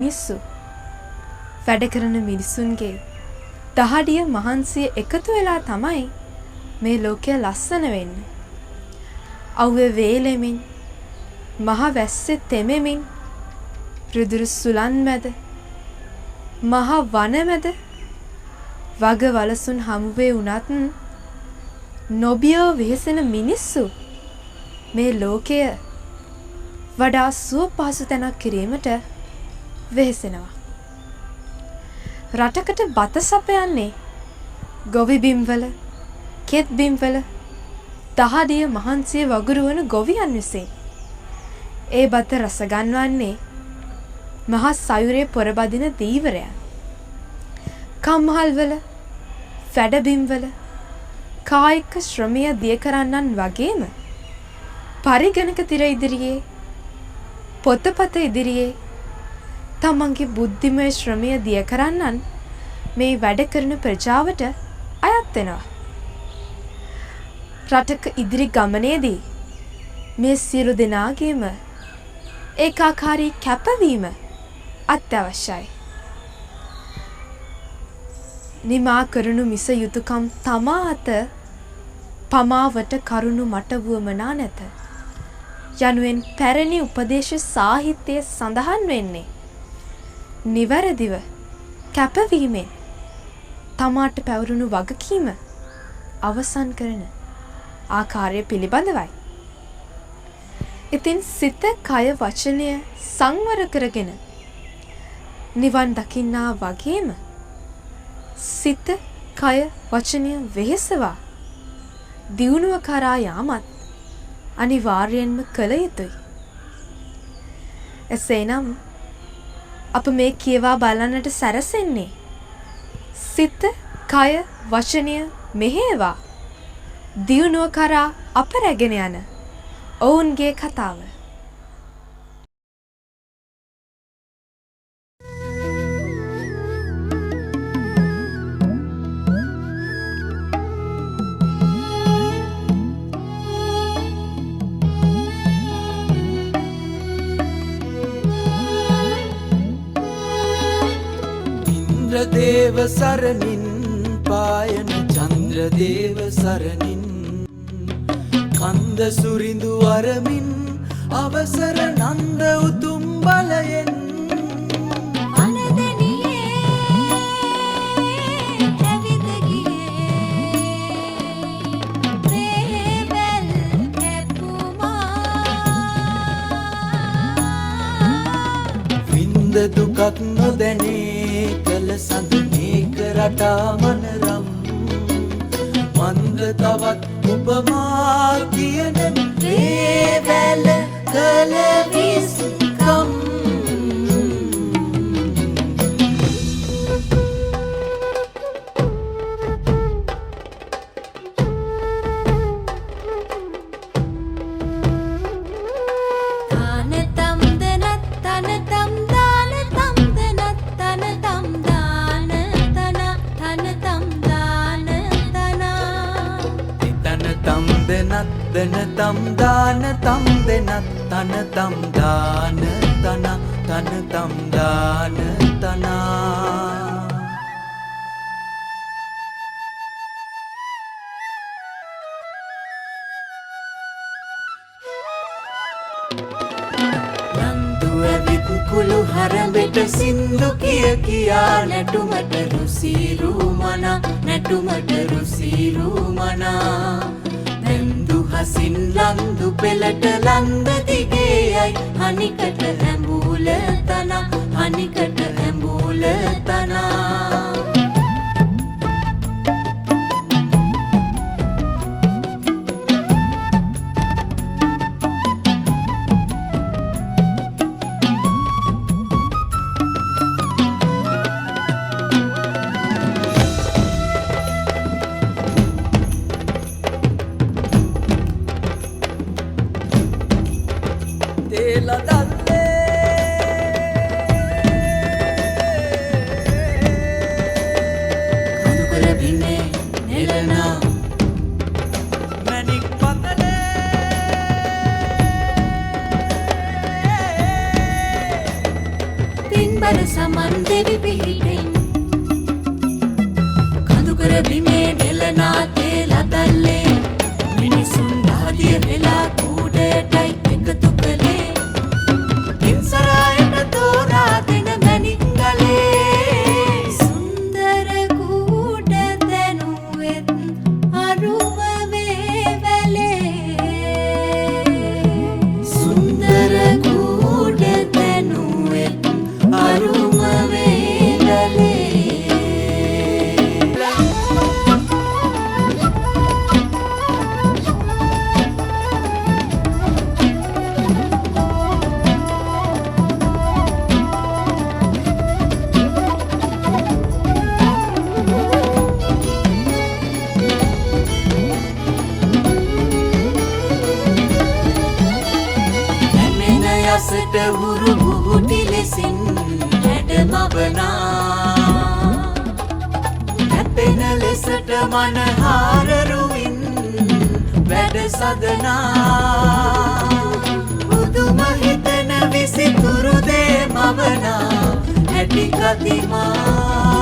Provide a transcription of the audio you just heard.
මිනිස්සු වැඩ කරන මිනිසුන්ගේ දහඩිය මහන්සිය එකතු වෙලා තමයි මේ ලෝකය ලස්සන වෙන්නේ. අව්වේ වේලෙමින් මහ වැස්සේ තෙමෙමින් රුදුරු සුලන් මැද මහ වන මැද වග වලසුන් හමුවේ වුණත් නොබියව වෙහෙසෙන මිනිස්සු මේ ලෝකය වඩා සුව පහසු තැනක් කිරීමට වෙහෙසෙනවා. රටකට බත සපයන්නේ ගොවි බිම්වල කෙත් බිම්වල දහඩිය මහන්සිය වගුරුවන ගොවියන් විසින්. ඒ බත රස ගන්වන්නේ මහ සයුරේ පොරබදින දීවරයන්. කම්හල්වල වැඩබිම්වල කායික ශ්‍රමය දිය කරන්නන් වගේම පරිගණක තිර ඉදිරියේ පොතපත ඉදිරියේ තමන්ගේ බුද්ධිමය ශ්‍රමය දිය කරන්නන් මේ වැඩ කරන ප්‍රජාවට අයත් වෙනවා. රටක ඉදිරි ගමනේදී මේ සියලු දෙනාගේම ඒකාකාරී කැපවීම අත්‍යවශ්‍යයි. නිමා කරනු මිස යුතුයකම් තමා අත පමාවට කරුණු මට වුවමනා නැත යනුවෙන් පැරණි උපදේශ සාහිත්‍යයේ සඳහන් වෙන්නේ නිවැරදිව කැපවීමෙන් තමාට පැවරුණු වගකීම අවසන් කරන ආකාරය පිළිබඳවයි. ඉතින් සිත කය වචනය සංවර කරගෙන නිවන් දකින්නා වගේම සිත කය වචනය වෙහෙසවා දියුණුව කරා යාමත් අනිවාර්යෙන්ම කළ යුතුයි. එසේනම් අප මේ කියවා බලන්නට සැරසෙන්නේ සිත කය වචනය මෙහෙවා දියුණුව කරා අප රැගෙන යන ඔවුන්ගේ කතාව. ඉන්ද්‍රදේව සරණින් පායන චන්ද්‍රදේව සරණින් කන්ද සුරිඳු අරමින් අවසර නන්ද උතුම් බලයෙන් වින්ද දුකක් නොදැනේ කළ සඳ මේක රටා මනරම් මන්ද තවත් උපමා කියන රේවැල කළ විස්කම් දන තම් දාන තම් දෙනත් තන තම් දාන තන තන තම් දාන තනා නන්දු ඇවිත් කුළු හරඹෙට සින්දු කිය කියා නැටුමට රුසිරු මනා නැටුමට රුසිරු මනා හසින් ලන්දු පෙළට ලන්ද දිගේයයි හනිකට ඇඹූල තනා හනිකට ඇඹූල තනා සමන් දෙවි පිහිටෙන් කඳුකර බිමේ නෙලනා තේ ලදල්ලේ මිනිසුන් දහදිය වෙලා කූඩයටයි එකතු කළේ ඉන්සරායට තෝරා දෙන මැණික් ගලේ සුන්දර කූඩ දැනුවෙත් අරුම වේවැලේ සුන්දර කූඩ දැනුවෙත් අරුම වේවැලේ යසට හුරු බුහුටි ලෙසින් හැඩමවනා හැපෙන ලෙසට මනහාරරුවින් වැඩ සදනා බුදුම හිතන විසිතුරු දේ මවනා හැටි කතිමා